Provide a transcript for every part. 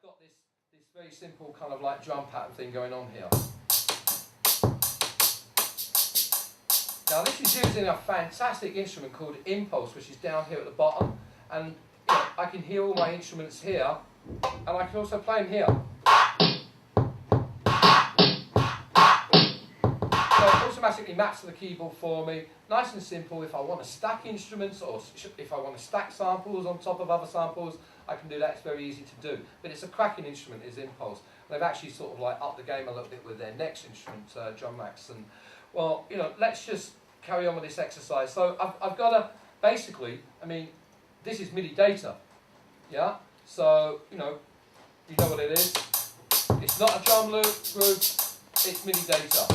got this very simple kind of like drum pattern thing going on here. Now this is using a fantastic instrument called Impulse, which is down here at the bottom, and you know, I can hear all my instruments here, and I can also play them here. So it automatically maps to the keyboard for me, nice and simple. If I want to stack instruments, or if I want to stack samples on top of other samples, I can do that. It's very easy to do. But it's a cracking instrument, is Impulse. They've actually sort of like upped the game a little bit with their next instrument, Drum Max. And well, you know, let's just carry on with this exercise. So I've got to basically, I mean, this is MIDI data, yeah. So you know what it is. It's not a drum loop group. It's MIDI data.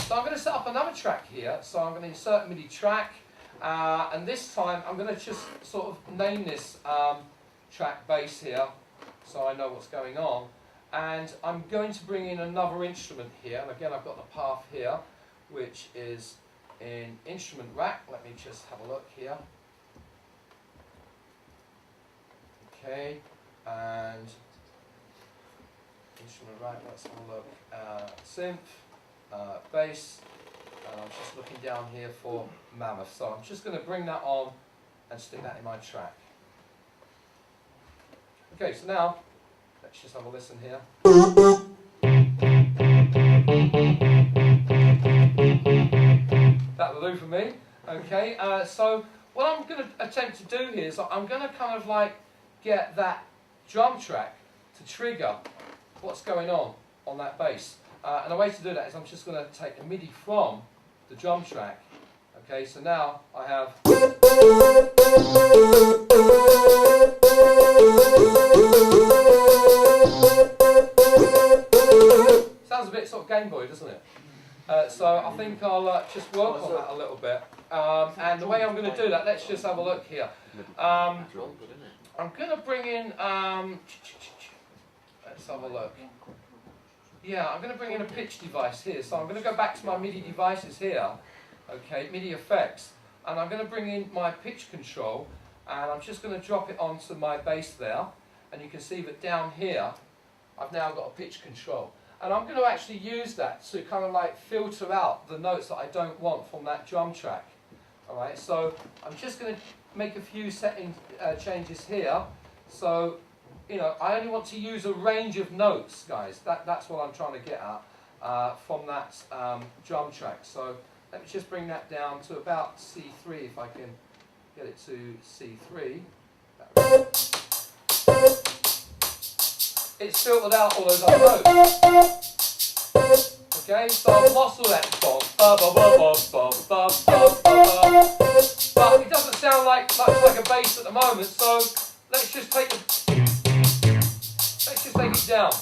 So I'm going to set up another track here. So I'm going to insert MIDI track, and this time I'm going to just sort of name this track bass here, so I know what's going on. And I'm going to bring in another instrument here. And again, I've got the path here, which is in instrument rack. Let me just have a look here. Okay, and instrument rack. Let's have a look. Synth. Bass, and I'm just looking down here for Mammoth. So I'm just going to bring that on and stick that in my track. Okay, so now let's just have a listen here. That'll do for me. Okay, so what I'm going to attempt to do here is I'm going to kind of like get that drum track to trigger what's going on that bass. And the way to do that is I'm just going to take a MIDI from the drum track. Okay, so now I have. Sounds a bit sort of Game Boy, doesn't it? So I think I'll just work on that a little bit. And the way I'm going to do that, let's just have a look here. I'm going to bring in. Let's have a look. Yeah, I'm going to bring in a pitch device here. So I'm going to go back to my MIDI devices here. Okay, Midi FX. And I'm going to bring in my pitch control. And I'm just going to drop it onto my bass there. And you can see that down here, I've now got a pitch control. And I'm going to actually use that to kind of like filter out the notes that I don't want from that drum track. Alright, so I'm just going to make a few setting changes here. So, you know, I only want to use a range of notes, guys. That's what I'm trying to get at from that drum track. So let me just bring that down to about C3 if I can get it to C3. It's filtered out all those other notes. Okay, so I've lost all that. But it doesn't sound much like a bass at the moment, so let's just take it down.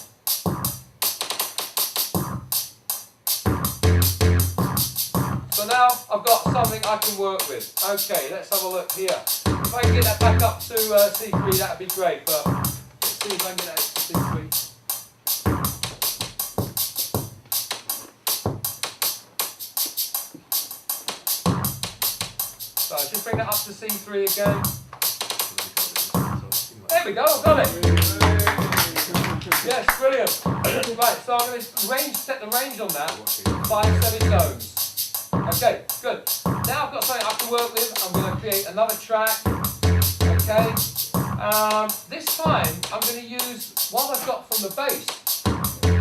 So now I've got something I can work with. Okay, let's have a look here. If I can get that back up to C3, that would be great, but let's see if I can get that to C3. So just bring that up to C3 again. There we go, I've got it. Yes, brilliant. Right, so I'm going to set the range on that, 5 semitones. Okay, good. Now I've got something I can work with. I'm going to create another track. Okay. This time I'm going to use what I've got from the bass.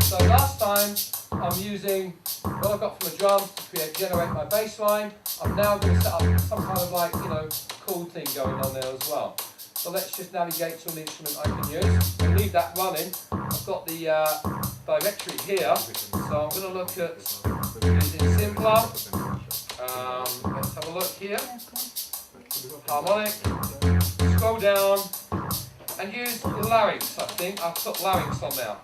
So last time I'm using what I've got from the drums to generate my bass line. I'm now going to set up some kind of like, cool thing going on there as well. So let's just navigate to an instrument I can use. I'll leave that running. I've got the directory here. So I'm going to look at using simpler. Let's have a look here. Harmonic. Scroll down and use larynx. I think I've put larynx on now.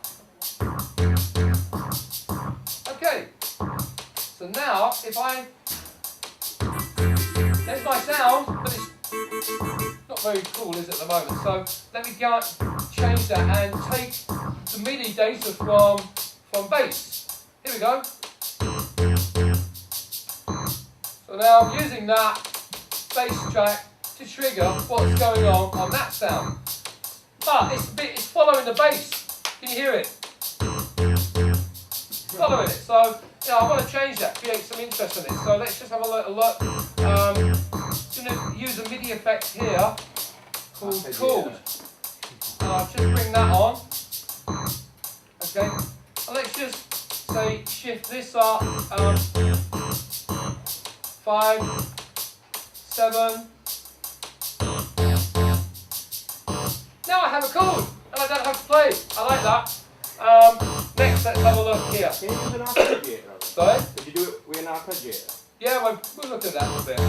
Okay. So now if there's my sound, but it's not very cool, is it, at the moment? So let me change that and take the MIDI data from bass. Here we go. So now I'm using that bass track to trigger what's going on that sound. But it's following the bass. Can you hear it? Following it. So, I want to change that, create some interest in it. So let's just have a little look. I'm going to use a MIDI effect here called Chord. I'll just bring that on. Okay. And let's just say shift this up. 5, 7. Now I have a chord, and I don't have to play. I like that. Next, let's have a look here. Can you use an arpeggiator? Sorry? Did you do it with an arpeggiator? Yeah, we'll look at that in a bit.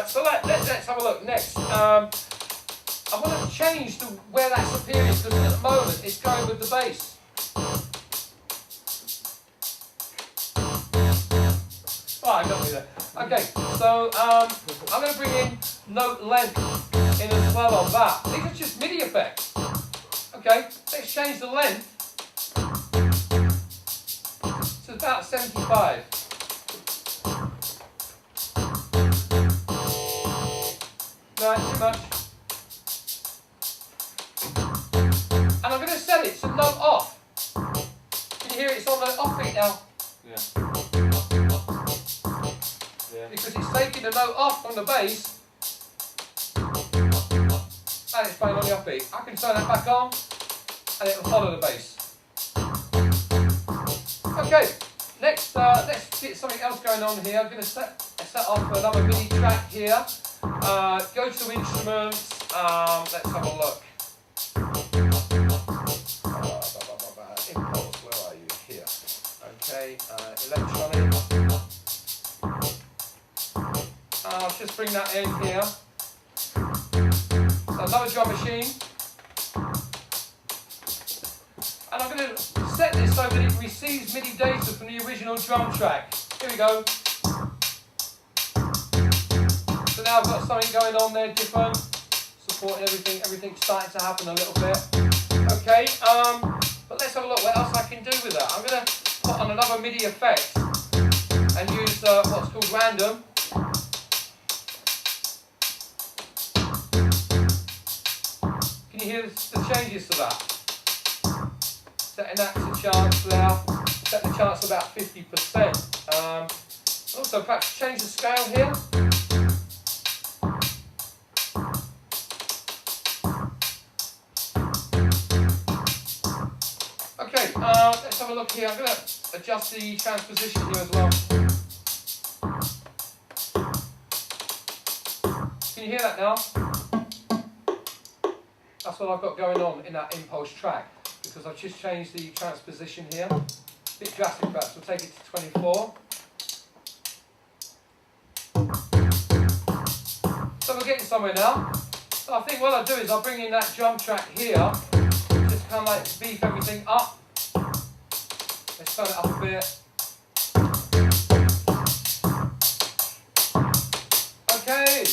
So let's have a look. Next, I want to change where that's appearing, because at the moment it's going with the bass. Right, I got me there. Okay, so I'm going to bring in note length in as well on that. These are just MIDI effects. Okay, let's change the length to about 75. No, too much. And I'm going to set it to note off. Can you hear it? It's on the off beat now. Yeah. Because it's taking the note off from the bass and it's playing on the offbeat. I can turn that back on and it will follow the bass. Okay, next let's get something else going on here. I'm going to set off another MIDI track here. Go to instruments, let's have a look. Impulse, where are you? Here. Okay, electronic. I'll just bring that in here. So another drum machine. And I'm going to set this so that it receives MIDI data from the original drum track. Here we go. So now I've got something going on there different. Supporting everything. Everything's starting to happen a little bit. Okay, but let's have a look what else I can do with that. I'm going to put on another MIDI effect and use what's called random. Can you hear the changes to that? Setting that to chance now. Set the chance to about 50%. Also, perhaps change the scale here. Okay, let's have a look here. I'm going to adjust the transposition here as well. Can you hear that now? That's what I've got going on in that impulse track, because I've just changed the transposition here. A bit drastic perhaps, we'll take it to 24. So we're getting somewhere now. So I think what I'll do is I'll bring in that drum track here, just kind of like beef everything up. Let's turn it up a bit. Okay.